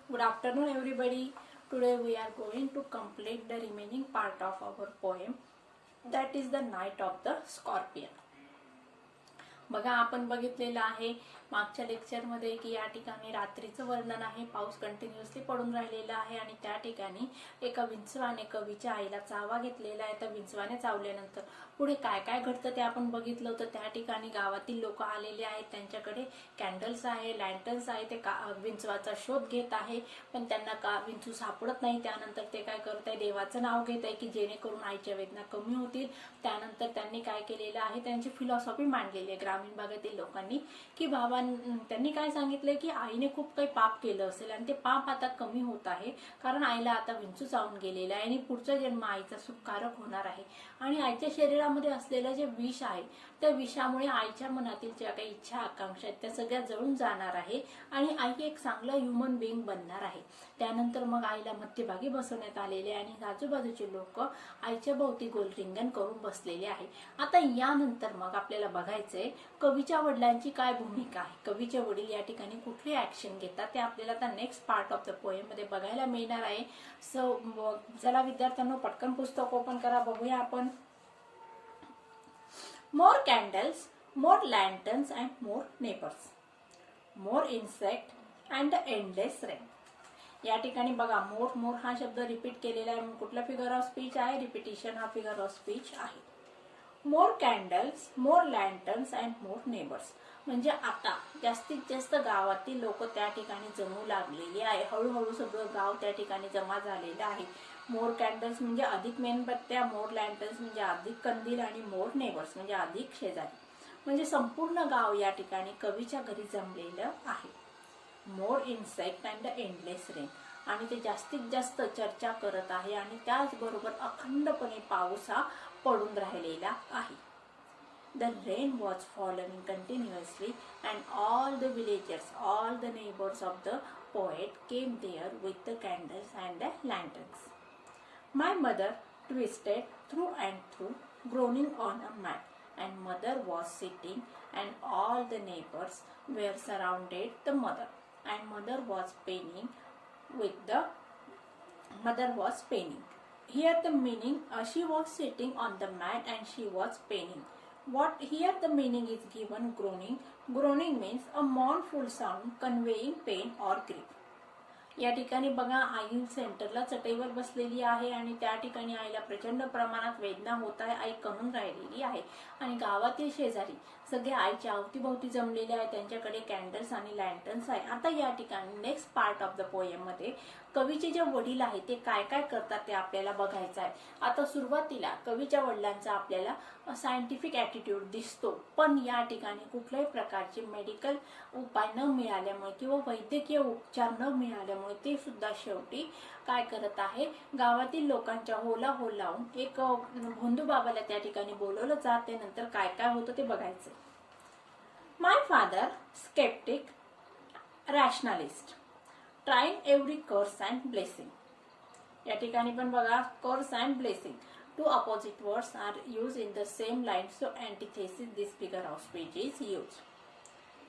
Good afternoon, everybody. Today we are going to complete the remaining part of our poem, that is the Night of the Scorpion. बघा, आपण बघितलेलं आहे मागच्या लेक्चरमध्ये की या ठिकाणी रात्रीचं वर्णन आहे. पाऊस कंटिन्युअसली पडून राहिलेला आहे आणि त्या ठिकाणी एका विंचवाने कवीच्या आईला चावा घेतलेला आहे. तर विंचवाने चावल्यानंतर पुढे काय काय घडतं ते आपण बघितलं होतं. त्या ठिकाणी गावातील लोक आलेले आहेत, त्यांच्याकडे कॅन्डल्स आहे, लँटर्न्स आहे. ते विंचवाचा शोध घेत आहे, पण त्यांना विंचू सापडत नाही. त्यानंतर ते काय करत आहे, देवाचं नाव घेत आहे की जेणेकरून आईच्या वेदना कमी होतील. त्यानंतर त्यांनी काय केलेलं आहे, त्यांची फिलॉसॉफी मांडलेली आहे ग्रामीण भागातील लोकांनी की बाबा त्यांनी काय सांगितलंय की आईने खूप काही पाप केलं असेल आणि ते पाप आता कमी होत आहे, कारण आईला आता विंचू चावून गेलेला आहे आणि पुढचा जन्म आईचा सुखकारक होणार आहे. आणि आईच्या शरीरामध्ये असलेलं जे विष आहे त्या विषामुळे आईच्या मनातील ज्या काही इच्छा आकांक्षा आहेत त्या सगळ्या जळून जाणार आहे आणि आई एक चांगला ह्युमन बिंग बनणार आहे. त्यानंतर मग आईला मध्यभागी बसवण्यात आलेले आणि आजूबाजूचे लोक आईच्या भोवती गोल रिंगण करून बसलेले आहे. आता यानंतर मग आपल्याला बघायचंय कवीच्या वडिलांची काय भूमिका आहे. कवीचे वडील या ठिकाणी कुठली ऍक्शन घेतात ते आपल्याला आता next part of the poem मध्ये बघायला मिळणार आहे. सो चला विद्यार्थ्यांनो, पटकन पुस्तक ओपन करा, बघूया आपण. More candles, more lanterns and more neighbours, more insect and the endless rain. या ठिकाणी बघा, मोर मोर हा शब्द रिपीट केलेला आहे. कुठला फिगर ऑफ स्पीच आहे? रिपिटेशन हा फिगर ऑफ स्पीच आहे. More candles, more lanterns and more neighbours म्हणजे आता जास्तीत जास्त गावातील लोक त्या ठिकाणी जमू लागलेली आहे. हळूहळू सगळं गाव त्या ठिकाणी जमा झालेलं आहे. मोर कॅन्डल्स म्हणजे अधिक मेणबत्त्या, मोर लँटर्न्स म्हणजे अधिक कंदील आणि मोर नेबर्स म्हणजे अधिक शेजारी. म्हणजे संपूर्ण गाव या ठिकाणी कवीच्या घरी जमलेलं आहे. More insect and the endless rain आणि ते जास्तीत जास्त चर्चा करत आहे आणि त्याचबरोबर अखंडपणे पाऊस हा पडून राहिलेला आहे. The rain was falling continuously and all the villagers, all the neighbors of the poet came there with the candles and the lanterns. My mother twisted through and through, groaning on a mat, and mother was sitting and all the neighbors were surrounded the mother, and mother was penning. Here the meaning, she was sitting on the mat and she was penning. What here the meaning is given groaning. Groaning means a mournful sound conveying pain or grief. या ठिकाणी बघा, आई सेंटरला चटईवर बसलेली आहे आणि त्या ठिकाणी आईला प्रचंड प्रमाणात वेदना होत आहे. आई कणून राहिलेली आहे आणि गावातील शेजारी सगळे आईच्या अवतीभोवती जमलेले आहे. त्यांच्याकडे कॅन्डल्स आणि लँटर्न्स आहे. आता या ठिकाणी next part of the poem मध्ये कवीचे जे वडील आहे ते काय काय करतात ते आपल्याला बघायचं आहे. आता सुरुवातीला कवीच्या वडिलांचा आपल्याला सायंटिफिक ॲटिट्यूड दिसतो, पण या ठिकाणी कुठल्याही प्रकारचे मेडिकल उपाय न मिळाल्यामुळे किंवा वैद्यकीय उपचार न मिळाल्यामुळे ते सुद्धा शेवटी काय करत आहे, गावातील लोकांच्या होला होल लावून एक भोंदू बाबाला त्या ठिकाणी बोलवलं जाते. नंतर काय काय होतं ते बघायचं. माय फादर स्केप्टिक, रॅशनलिस्ट, ट्राईंग एव्हरी कर्स अँड ब्लेसिंग. या ठिकाणी पण बघा, कर्स and blessing, two opposite words are used in the same line, so antithesis, this figure of speech is used.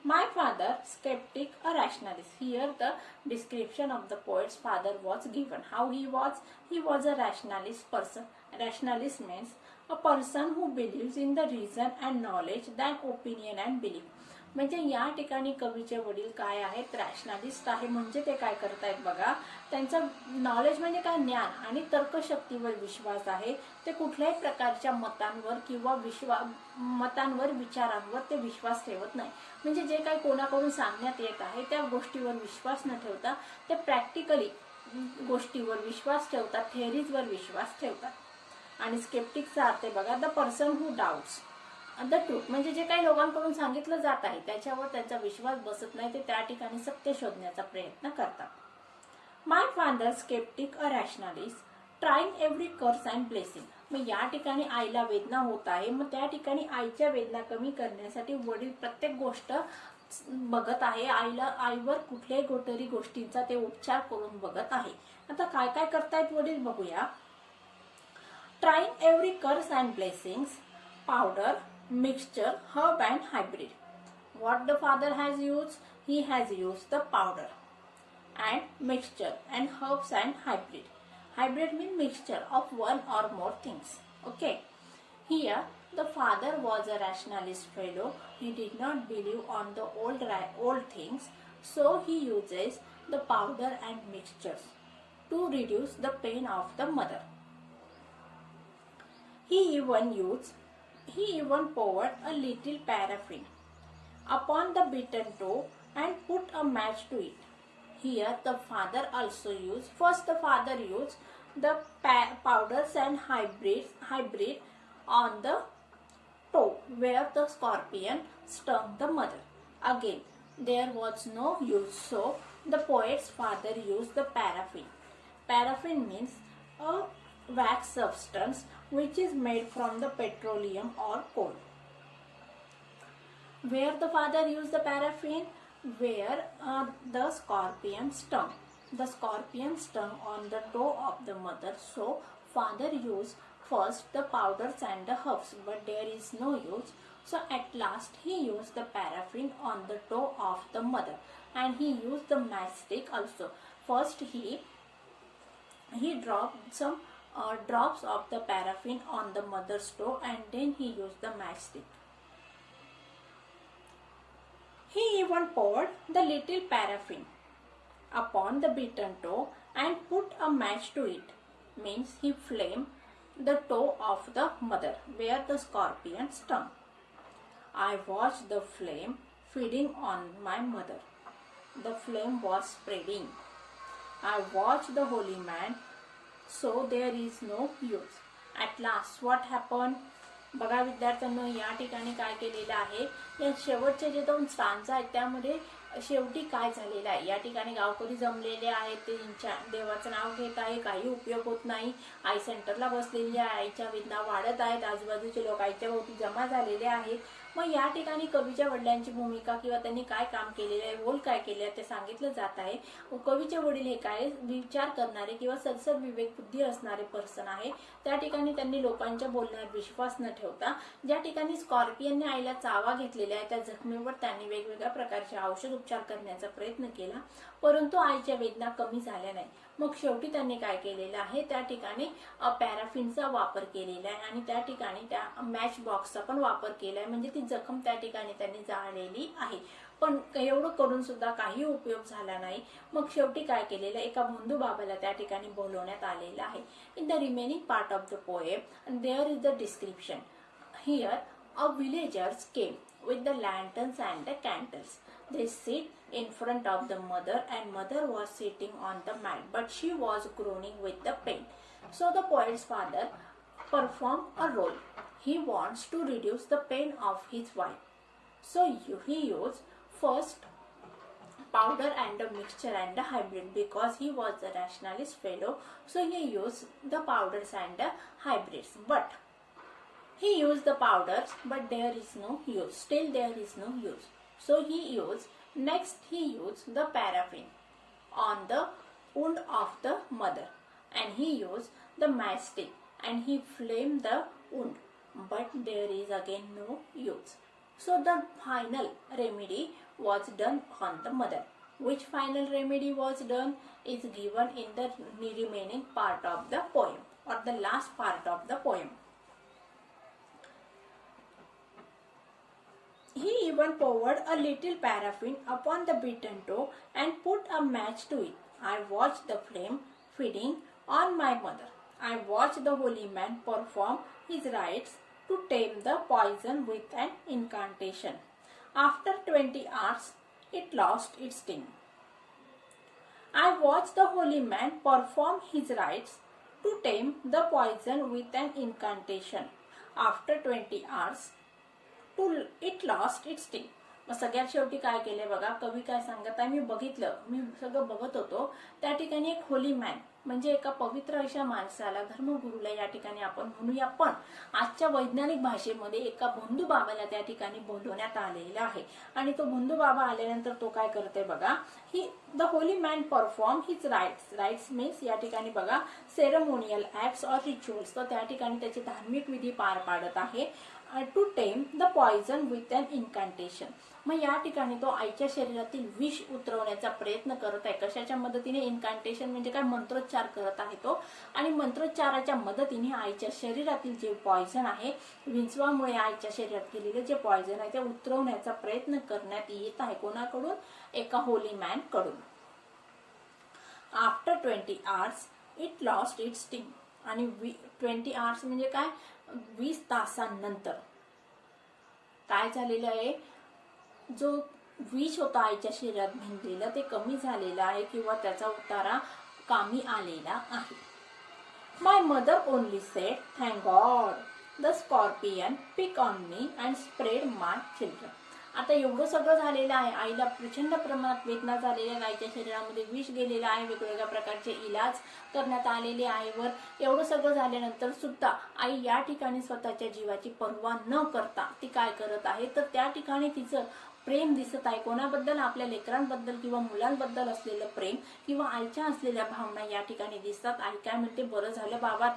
My father skeptic, a rationalist. Here the description of the poet's father was given. How he was? He was a rationalist person. Rationalist means a person who believes in the reason and knowledge than opinion and belief. म्हणजे या ठिकाणी कवीचे वडील काय आहेत, रॅशनलिस्ट आहे. म्हणजे ते काय करतायत बघा, त्यांचं नॉलेज म्हणजे काय, ज्ञान आणि तर्कशक्तीवर विश्वास आहे. ते कुठल्याही प्रकारच्या मतांवर किंवा विचारांवर ते विश्वास ठेवत नाही. म्हणजे जे काही कोणाकडून सांगण्यात येत आहे त्या गोष्टीवर विश्वास न ठेवता ते प्रॅक्टिकली गोष्टीवर विश्वास ठेवतात, थेअरीजवर विश्वास ठेवतात. आणि स्केप्टिकचा अर्थ बघा, the person who doubts the truth म्हणजे जे काही लोकांकडून सांगितलं जात आहे त्याच्यावर त्यांचा विश्वास बसत नाही, ते त्या ठिकाणी सत्य शोधण्याचा प्रयत्न करतात. माय फादर स्केप्टिक, अ रॅशनलिस्ट, ट्राईंग एव्हरी कर्स अँड ब्लेसिंग. मग या ठिकाणी आईला वेदना होत आहे, मग त्या ठिकाणी आईच्या वेदना कमी करण्यासाठी वडील प्रत्येक गोष्ट बघत आहे. आईवर कुठल्याही तरी गोष्टींचा ते उपचार करून बघत आहे. आता काय काय करतायत वडील बघूया. ट्राईंग एव्हरी कर्स and blessings, powder, mixture, herb and hybrid. What the father has used? He has used the powder. and mixture, and herbs and hybrid. Hybrid means mixture of one or more things. Okay. Here the father was a rationalist fellow. He did not believe on the old things, so he uses the powder and mixtures to reduce the pain of the mother. He even poured a little paraffin upon the beaten dough and put a match to it. Here the father also used, first the father used the powders and hybrid on the toe where the scorpion stung the mother. Again, there was no use, so the poet's father used the paraffin. Paraffin means a wax substance which is made from the petroleum or coal. Where the father used the paraffin? Where the scorpion stung. The scorpion stung on the toe of the mother, so father used first the powders and the herbs, but there is no use. So at last he used the paraffin on the toe of the mother, and he used the matchstick also. First he dropped some drops of the paraffin on the mother's toe, and then he used the matchstick. He even poured the little paraffin upon the beaten toe and put a match to it. Means he flamed the toe of the mother where the scorpion stung. I watched the flame feeding on my mother. The flame was spreading. I watched the holy man, so there is no use. At last what happened? बघा विद्यार्थ्यांनो, या ठिकाणी काय केलेलं आहे, या शेवटचे जे 2 स्टांजा आहेत त्यामध्ये शेवटी काय झालेलं आहे, या ठिकाणी गावकरी जमलेले आहेत, ते देवाचं नाव घेत आहे, काही उपयोग होत नाही. आई सेंटरला बसलेली आहे, आईच्या वेदना वाढत आहेत, आजूबाजूचे लोक आईच्या भोवती जमा झालेले आहेत. मग या ठिकाणी कवीच्या वडिलांची भूमिका किंवा त्यांनी काय काम केलेले आहे, रोल काय केले आहे ते सांगितलं जात आहे. कवीचे वडील हे काय विचार करणारे किंवा सदसद विवेक बुद्धी असणारे पर्सन आहे. त्या ठिकाणी त्यांनी लोकांच्या बोलण्यावर विश्वास न ठेवता ज्या ठिकाणी स्कॉर्पियनने आईला चावा घेतलेला आहे त्या जखमेवर त्यांनी वेगवेगळ्या प्रकारचे औषध उपचार करण्याचा प्रयत्न केला, परंतु आईच्या वेदना कमी झाल्या नाही. मग शेवटी त्यांनी काय केलेलं आहे, त्या ठिकाणी पॅराफिनचा वापर केलेला आहे आणि त्या ठिकाणी त्या मॅच बॉक्सचा पण वापर केलाय, म्हणजे ती जखम त्या ठिकाणी त्यांनी जाळलेली आहे. पण एवढं करून सुद्धा काही उपयोग झाला नाही. मग शेवटी काय केलेलं, एका भोंदू बाबाला त्या ठिकाणी बोलवण्यात आलेलं आहे. In the remaining part of the poem there is the description. Here a villagers came with the lanterns and the candles. They sit in front of the mother, and mother was sitting on the mat, but she was groaning with the pain. So the poet's father performed a role. He wants to reduce the pain of his wife. So he used first powder and a mixture and a hybrid, because he was a rationalist fellow. So he used the powders and the hybrids, but he used the powders, but there is no use. Still there is no use. So he used the paraffin on the wound of the mother, and he used the matchstick and he flamed the wound, but there is again no use. So the final remedy was done on the mother. Which final remedy was done is given in the remaining part of the poem, or the last part of the poem. He even poured a little paraffin upon the beaten dough and put a match to it. I watched the flame feeding on my mother. I watched the holy man perform his rites to tame the poison with an incantation. After 20 hours, it lost its sting. I watched the holy man perform his rites to tame the poison with an incantation. After 20 hours, it lost its sting. मग सगळ्यात शेवटी काय केले बघा, कवी काय सांगत आहे, मी सगळं बघत होतो, त्या ठिकाणी एक होली मॅन म्हणजे एका पवित्र अशा माणसाला, धर्मगुरूला या ठिकाणी आपण म्हणूया, पण आजच्या वैज्ञानिक भाषेमध्ये एका भोंदू बाबाला त्या ठिकाणी बोलवण्यात आलेला आहे. आणि तो भोंदू बाबा आल्यानंतर तो काय करते बघा, the holy man perform his rites means या ठिकाणी बघा सेरेमोनियल ऍक्ट्स ऑर रिच्युअल्स, तर त्या ठिकाणी त्याचे धार्मिक विधी पार पाडत आहे. To tame the poison with an incantation. मग या ठिकाणी तो आईच्या शरीरातील विष उतरवण्याचा प्रयत्न करत आहे. कशाच्या मदतीने? इन्कॅन्टेशन म्हणजे काय? मंत्रोच्चार करत आहे तो. आणि मंत्रोच्चाराच्या मदतीने आईच्या शरीरातील जे पॉइझन आहे, विंचवामुळे आईच्या शरीरात गेलेले जे पॉइझन आहे ते उतरवण्याचा प्रयत्न करण्यात येत आहे. कोणाकडून? एका होली मॅन कडून. After 20 hours it lost its sting. आणि 20 hours म्हणजे काय? 20 तासांनंतर काय झालेलं आहे? जो विष होता आईच्या शरीरात भिनलेलं ते कमी झालेलं आहे किंवा त्याचा उतारा कामी आलेला आहे. My mother only said thank God the scorpion pick on me and spread my children. आता एवढं सगळं झालेलं आहे. आईला प्रचंड प्रमाणात वेदना झालेल्या आहेत. आईच्या शरीरामध्ये विष गेलेलं आहे. वेगवेगळ्या प्रकारचे इलाज करण्यात आलेले आहे. वर एवढं सगळं झाल्यानंतर सुद्धा आई या ठिकाणी स्वतःच्या जीवाची पर्वा न करता ती काय करत आहे? तर त्या ठिकाणी तिचं प्रेम दिसत आहे. कोणाबद्दल? आपल्या लेकरांबद्दल किंवा मुलांबद्दल असलेलं प्रेम किंवा आईच्या असलेल्या भावना या ठिकाणी दिसतात. आई काय म्हणते? बरं झालं बाबा,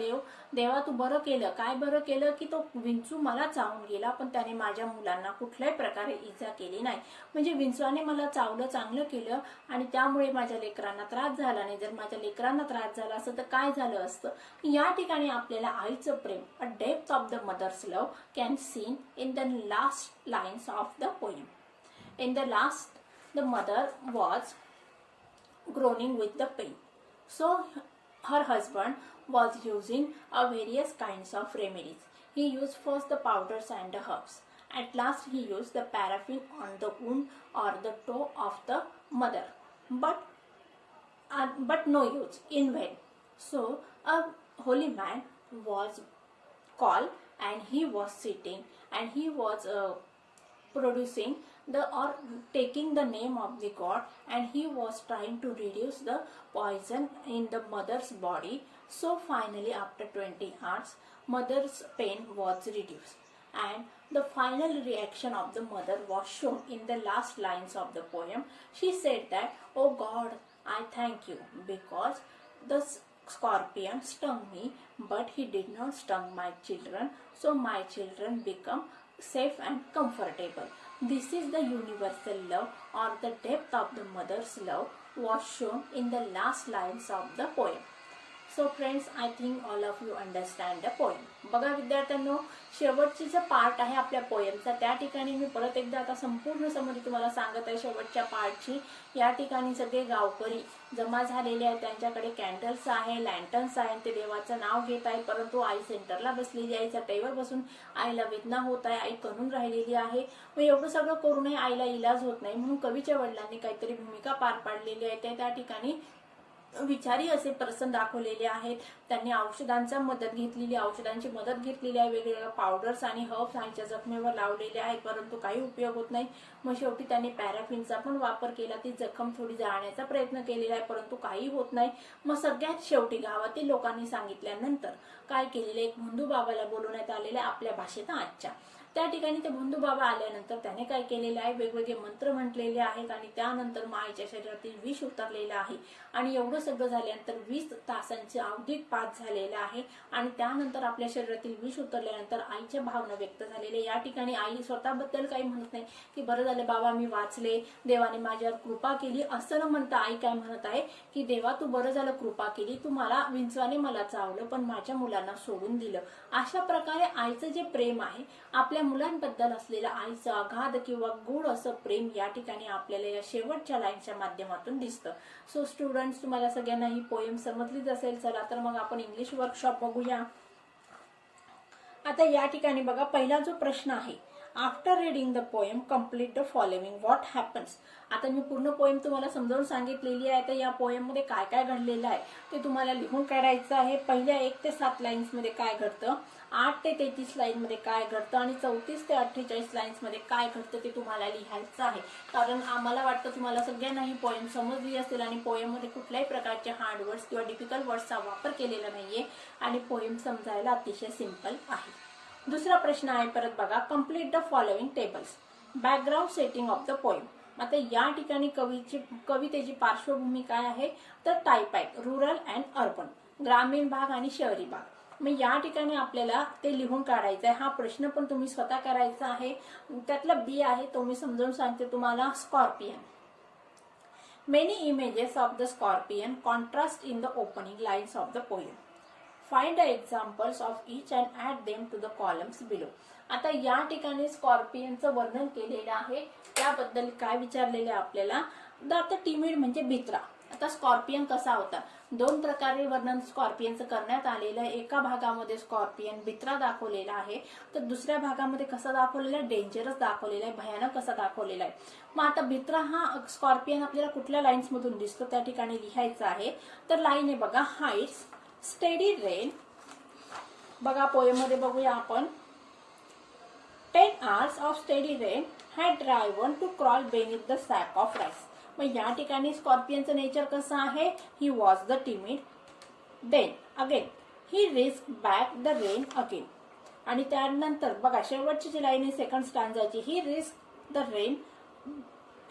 देवा तू बरं केलं. काय बरं केलं? की तो विंचू मला चावून गेला पण त्याने माझ्या मुलांना कुठल्याही प्रकारे इजा केली नाही. म्हणजे विंचवाने मला चावलं, चांगलं केलं आणि त्यामुळे माझ्या लेकरांना त्रास झाला नाही. जर माझ्या लेकरांना त्रास झाला असतं तर काय झालं असतं? या ठिकाणी आपल्याला आईचं प्रेम, a depth of the mother's love can seen in the last lines of the poem. In the last, the mother was groaning with the pain. So her husband was using various kinds of remedies. He used first the powders and the herbs. At last he used the paraffin on the wound or the toe of the mother. But no use, in vain. So a holy man was called and he was sitting and he was producing or taking the name of the god and he was trying to reduce the poison in the mother's body. So finally after 20 hours mother's pain was reduced and the final reaction of the mother was shown in the last lines of the poem. She said that, oh God, I thank you because the scorpion stung me but he did not stung my children, so my children become safe and comfortable. This is the universal love or the depth of the mother's love was shown in the last lines of the poem. So friends, I think all of you understand the poem. बघा विद्यार्थ्यांनो, शेवटची जो part आहे आपल्या पोएमचा त्या ठिकाणी मी परत एकदा आता संपूर्ण समरी तुम्हाला सांगत आहे शेवटच्या पार्टची. या ठिकाणी सगळे गावकरी जमा झालेले आहेत. त्यांच्याकडे कॅन्डल्स आहे, लँटर्न्स आहे. ते देवाचं नाव घेत आहे. परंतु आई सेंटरला बसलेली आहे. चटईवर बसून आईला वेदना होत आहे. आई करून राहिलेली आहे. मग एवढं सगळं करूनही आईला इलाज होत नाही म्हणून कवीच्या वडिलांनी काहीतरी भूमिका पार पाडलेली आहे. त्या ठिकाणी विचारी असे प्रसंग दाखवलेले आहेत. त्यांनी औषधांची मदत घेतलेली आहे. वेगवेगळ्या पावडर्स आणि हर्ब्स आईच्या जखमेवर लावलेले आहेत परंतु काही उपयोग होत नाही. मग शेवटी त्यांनी पॅराफिनचा पण वापर केला. ती जखम थोडी जाळण्याचा प्रयत्न केलेला आहे परंतु काही होत नाही. मग सगळ्यात शेवटी गावातील लोकांनी सांगितल्यानंतर काय केलेलं? एक भोंदू बाबाला बोलवण्यात आलेले आपल्या भाषेत आजच्या. त्या ठिकाणी ते भोंदू बाबा आल्यानंतर त्याने काय केलेले आहे? वेगवेगळे मंत्र म्हटलेले आहेत आणि त्यानंतर माईच्या शरीरातील विष उतरलेलं आहे. आणि एवढं सगळं झाल्यानंतर 20 तासांचे अवधीत पास झालेला आहे आणि त्यानंतर आपल्या शरीरातील विष उतरल्यानंतर आईच्या भावना व्यक्त झालेल्या. या ठिकाणी आई स्वतःबद्दल काही म्हणत नाही की बरं झालं बाबा मी वाचले, देवाने माझ्यावर कृपा केली असं न म्हणता आई काय म्हणत आहे की देवा तू बरं झालं कृपा केली, तू मला विंचवाने मला चावलं पण माझ्या मुलांना सोडून दिलं. अशा प्रकारे आईचं जे प्रेम आहे, आपल्या मुलांबद्दल असलेलं आईचं अगाध किंवा गूढ असं प्रेम या ठिकाणी आपल्याला या शेवटच्या लाईनच्या माध्यमातून दिसतं. सो स्टुडंट्स, तुम्हाला सगळ्यांना ही पोएम समजलीच असेल. चला तर मग आपण इंग्लिश वर्कशॉप बघूया. आता या ठिकाणी बघा, पहिला जो प्रश्न आहे, after reading the poem complete the following what happens. आता मी पूर्ण पोएम तुम्हाला समजावून सांगितलेली आहे. तर या पोएम मध्ये काय काय घडलेलं आहे ते तुम्हाला लिहून काढायचं आहे. पहिल्या 1 ते 7 लाईन्स मध्ये काय घडतं, 8 ते 33 लाईन मध्ये काय घडतं आणि 34 ते 48 लाईन्स मध्ये काय घडतं ते तुम्हाला लिहायचं आहे. कारण आम्हाला वाटतं तुम्हाला सगळ्यांना ही पोएम समजली असेल आणि पोएम मध्ये कुठल्याही प्रकारचे हार्ड वर्ड्स किंवा डिफिकल्ट वर्ड्सचा वापर केलेला नाहीये आणि पोएम समजायला अतिशय सिंपल आहे. दुसरा प्रश्न आहे परत बघा, complete the following tables. Background setting of the poem. आता या ठिकाणी कवितेची पार्श्वभूमी काय आहे तर टाईप आहे रूरल अँड अर्बन, ग्रामीण भाग आणि शहरी भाग. मग या ठिकाणी आपल्याला ते लिहून काढायचं आहे. हा प्रश्न पण तुम्ही स्वतः करायचा आहे. त्यातला बी आहे तो मी समजावून सांगते तुम्हाला. Scorpion. Many images of the scorpion contrast in the opening lines of the poem. Find the examples of each and add them to the columns below. आता या ठिकाणी स्कॉर्पियनचं वर्णन केलेलं आहे. त्याबद्दल काय विचारलेलं आहे आपल्याला. आता टिमिड म्हणजे भित्रा. आता स्कॉर्पियन कसा होता. दोन प्रकारे वर्णन स्कॉर्पियनचं करण्यात आलेलं आहे. एका भागामध्ये स्कॉर्पियन भित्रा दाखवलेला आहे, तर दुसऱ्या भागामध्ये कसा दाखवलेला आहे, डेंजरस दाखवलेला आहे, भयानक कसा दाखवलेला आहे. मग आता भित्रा हा स्कॉर्पियन आपल्याला कुठल्या लाईन्स मधून दिसतो त्या ठिकाणी लिहायचं आहे. तर लाईन आहे बघा. Heights steady rain. बघा पोएम मध्ये बघूया आपण. 10 hours of steady rain had driven to crawl beneath the sack of rice. मग या ठिकाणी स्कॉर्पियनचं नेचर कसं आहे. He was the timid. Then again he risk back the rain again. आणि त्यानंतर बघा शेवटची जी लाईन आहे सेकंड स्टांजाची. He risk the rain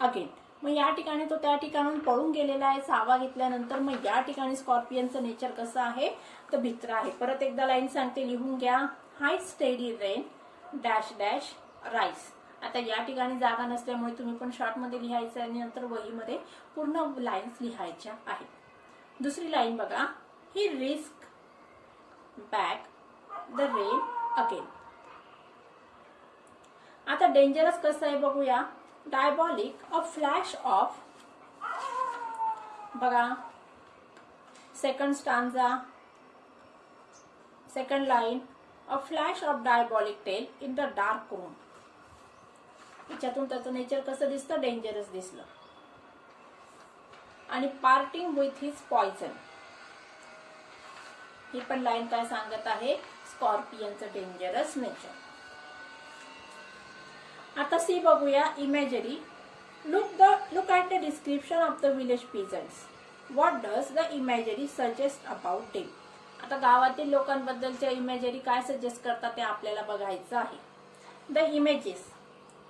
again. मग या ठिकाणी तो त्या ठिकाणून पळून गेलेला आहे सावा घेतल्यानंतर. मग या ठिकाणी स्कॉर्पियनचं नेचर कसं आहे तर भित्रा आहे. परत एकदा लाईन सांगते, लिहून घ्या. High steady rain dash dash rise. आता या ठिकाणी जागा नसल्यामुळे तुम्ही पण शॉर्ट मध्ये लिहायचं आणि नंतर वहीमध्ये पूर्ण लाईन्स लिहायच्या आहेत. दुसरी लाईन बघा. He risk back the rain again. आता डेंजरस कसं आहे बघूया. Diabolic a flash of. बघा second stanza second line. A flash of diabolic tail in the dark room. याच्यातून त्याचं नेचर कसं दिसतं, डेंजरस दिसलं. आणि पार्टिंग विथ हिज पॉइझन. ही पण लाईन काय सांगत आहे, स्कॉर्पियनचं डेंजरस नेचर. आता सी बघूया. Imagery. Look at the description of the village peasants. What does the imagery suggest about them. आता गावातील लोकांबद्दलच्या इमेजरी काय सजेस्ट करतात ते आपल्याला बघायचं आहे. The images.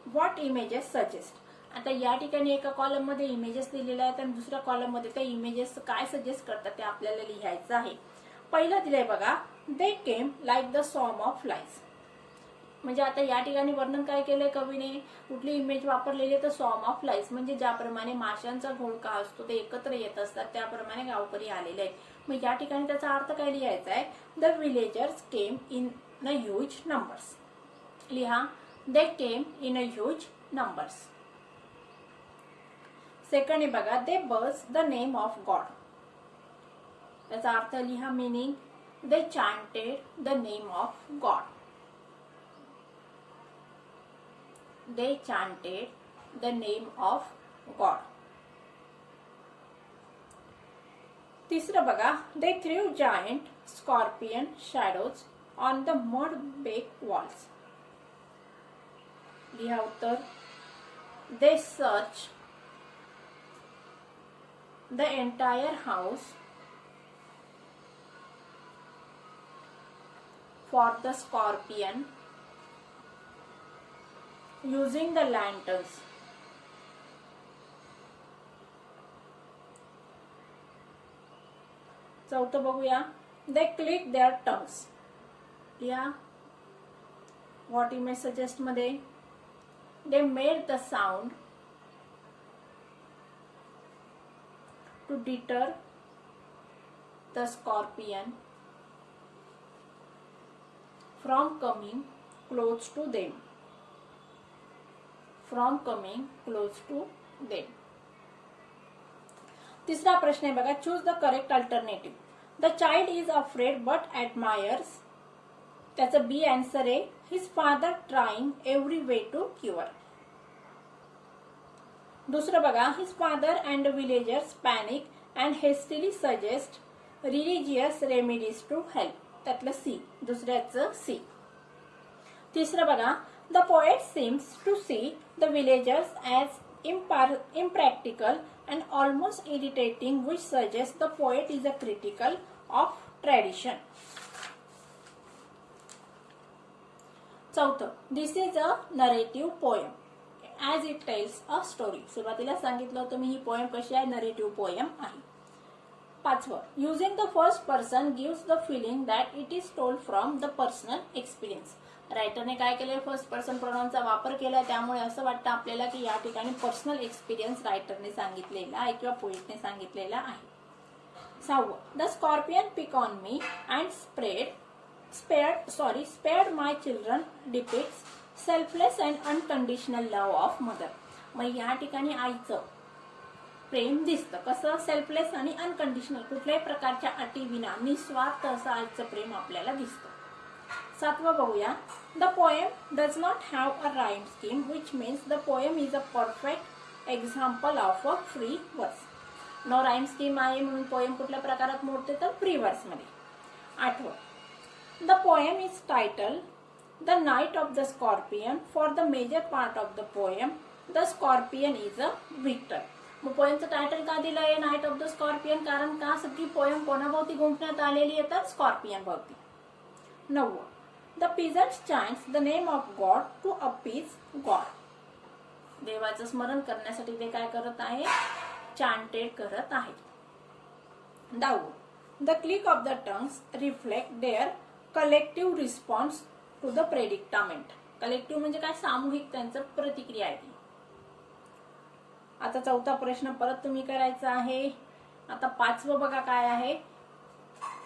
What images suggest. आता या ठिकाणी एका कॉलम मध्ये इमेजेस दिलेले आहेत आणि दुसऱ्या कॉलम मध्ये त्या इमेजेस काय सजेस्ट करतात ते आपल्याला लिहायचं आहे. पहिलं दिलंय बघा. दे केम लाईक द सॉर्म ऑफ फ्लाईज. म्हणजे आता या ठिकाणी वर्णन काय केलंय कवीने, कुठली इमेज वापरलेली आहे तर सॉर्म ऑफ फ्लाईज. म्हणजे ज्याप्रमाणे माशांचा घोळका असतो ते एकत्र येत असतात त्याप्रमाणे गावकरी आलेले आहेत. मग या ठिकाणी त्याचा अर्थ काय लिहायचा आहे. The villagers came in a huge numbers. लिहा. They came in a huge numbers. Second आहे बघा. They buzzed the name of God. त्याचा अर्थ लिहा. meaning they chanted the name of God. They chanted the name of God. तिसरं बघा. They threw giant scorpion shadows on the mud baked walls. लिहा उत्तर. They searched the entire house for the scorpion using the lanterns. चौथं बघूया. They clicked their tongues. लिहा. What image suggest मध्ये. They made the sound to deter the scorpion from coming close to them. From coming close to them. तिसरा प्रश्न आहे बघा. Choose the correct alternative. The child is afraid but admires. त्याचं B answer आहे. His father trying every way to cure. दुसरं बघा. His father and villagers panic and hastily suggest religious remedies to help. त्यातलं C. दुसऱ्याचं C. तिसरं बघा. The poet seems to see the villagers as impractical and almost irritating, which suggests the poet is a critical of tradition. चौथं. This is a narrative poem as it tells a story. सुरुवातीला सांगितलं होतं मी ही poem कशी आहे, narrative poem आहे. पाचवं, using the first person gives the feeling that it is told from the personal experience. रायटरने काय केलंय, फर्स्ट पर्सन प्रोनाउनचा वापर केलाय, त्यामुळे असं वाटतं आपल्याला की या ठिकाणी पर्सनल एक्सपिरियन्स रायटरने सांगितलेला आहे किंवा पोइटने सांगितलेला आहे. सहावं, the scorpion pick on me and spared my children depicts selfless and unconditional love of mother. मग या ठिकाणी आईचं प्रेम दिसतं कसं, सेल्फलेस आणि अनकंडिशनल, कुठल्याही प्रकारच्या अटी विना निस्वार्थ असं आईचं प्रेम आपल्याला दिसतं. सातवं बघूया, the poem does not have a rhyme scheme which means the poem is a perfect example of a free वर्स. नो राईम स्कीम आहे म्हणून पोएम कुठल्या प्रकारात मोडते, तर फ्री वर्स मध्ये. आठवं, the poem is title the night of the scorpion. For the major part of the poem the scorpion is a victor. मग पोएमचं टायटल का दिलं आहे नाईट ऑफ द स्कॉर्पियन, कारण का सगळी पोएम कोणाभोवती गुंफण्यात आलेली आहे, तर स्कॉर्पियन भोवती. नववं, the peasants chants the name of God to appease God. देवाचं स्मरण करण्यासाठी ते काय करत आहे, चांटेड करत आहेत. 10th, the click of the tongues reflect their collective response to the predicament. Collective म्हणजे काय, सामूहिक त्यांचं प्रतिक्रिया आहे. आता 4था प्रश्न परत तुम्ही करायचा आहे. आता 5वं बघा काय आहे,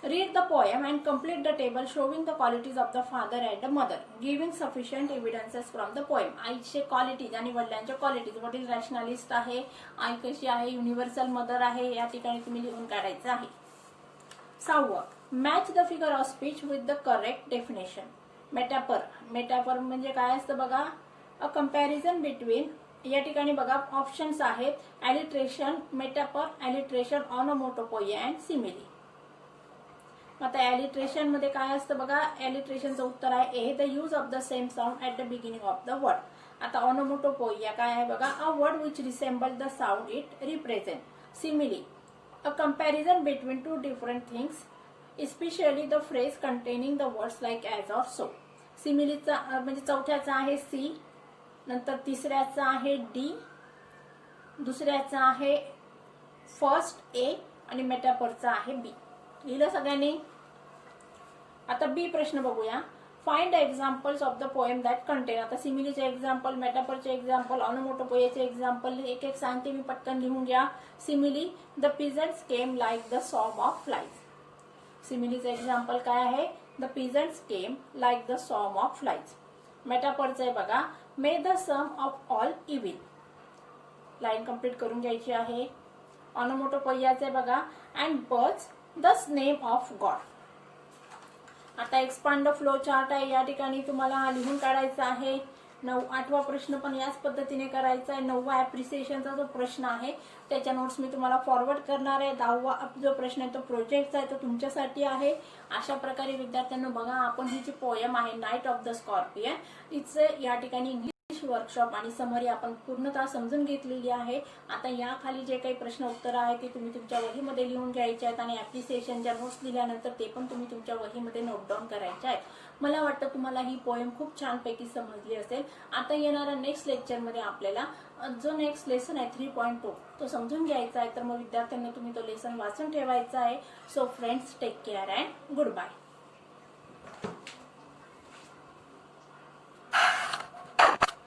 read the poem and complete the table showing the qualities of the father and the mother giving sufficient evidences from the poem. आईचे क्वालिटीज आणि वडिलांच्या क्वालिटीज, वडील रॅशनलिस्ट आहे, आई कशी आहे, युनिव्हर्सल मदर आहे, या ठिकाणी तुम्ही लिहून काढायचं आहे. 6वं, match the figure of speech with the correct definition. Metaphor, metaphor म्हणजे काय असतं बघा, अ कंपॅरिझन बिटवीन, या ठिकाणी बघा ऑप्शन्स आहेत, alliteration, metaphor, alliteration, onomatopoeia and simile. आता ॲलिट्रेशन मध्ये काय असतं बघा, ॲलिट्रेशनचं उत्तर आहे A, the use of the same sound at the beginning of the word. आता ऑनोमोटोपोइया काय आहे बघा, a word which resemble the sound it represent. Simile, a comparison between two different things especially the phrase containing the words like as or so. सिमिलीचा म्हणजे चौथ्याचा आहे C, नंतर तिसऱ्याचा आहे डी, दुसऱ्याचा आहे फर्स्ट ए आणि मेटाफरचा आहे बी. लिहिलं सगळ्यांनी. आता बी प्रश्न बघूया, find examples of the poem that contain. आता सिमिलीचे एक्झाम्पल, मेटाफरचे एक्झाम्पल, ऑनोमोटोपोइयाचे एक्झाम्पल एक एक सांगते मी, पटकन लिहून घ्या. Simile, the peasants came like the song of flies. सिमिलीचं एक्झाम्पल काय आहे, the peasants came like the song of flies. मेटाफरचं आहे बघा, may the sum of all evil. Line complete करून घ्यायची आहे. ऑनोमोटोपोइयाचे बघा, and birds the name of God. आता एक्सपांड फ्लो चार्ट आहे, या ठिकाणी तुम्हाला लिहून काढायचा आहे. 8वा प्रश्न पण याच पद्धतीने करायचा आहे. 9वा ऍप्रिसिएशनचा जो प्रश्न आहे त्याच्या नोट्स मी तुम्हाला फॉरवर्ड करणार आहे. 10वा जो प्रश्न आहे तो प्रोजेक्टचा आहे, तो तुमच्यासाठी आहे. अशा प्रकारे विद्यार्थ्यांना बघा, आपण ही जी पोएम आहे नाईट ऑफ द स्कॉर्पियन, हिचे या ठिकाणी इंग्लिश वर्कशॉप आणि समरी आपण पूर्णतः समजून घेतलेली आहे. आता या खाली जे काही प्रश्न उत्तर आहे ते तुम्ही तुमच्या वहीमध्ये लिहून घ्यायचे आहेत आणि ऍप्रिसिएशनच्या नोट्स लिहिल्यानंतर ते पण तुम्ही तुमच्या वहीमध्ये नोट डाऊन करायचे आहेत. मला वाटतं तुम्हाला ही पोएम खूप छानपैकी समजली असेल. आता येणाऱ्या नेक्स्ट लेक्चरमध्ये आपल्याला जो नेक्स्ट लेसन आहे 3.2 तो समजून घ्यायचा आहे. तर मग विद्यार्थ्यांना तुम्ही तो लेसन वाचून ठेवायचा आहे. So friends, take care and good bye.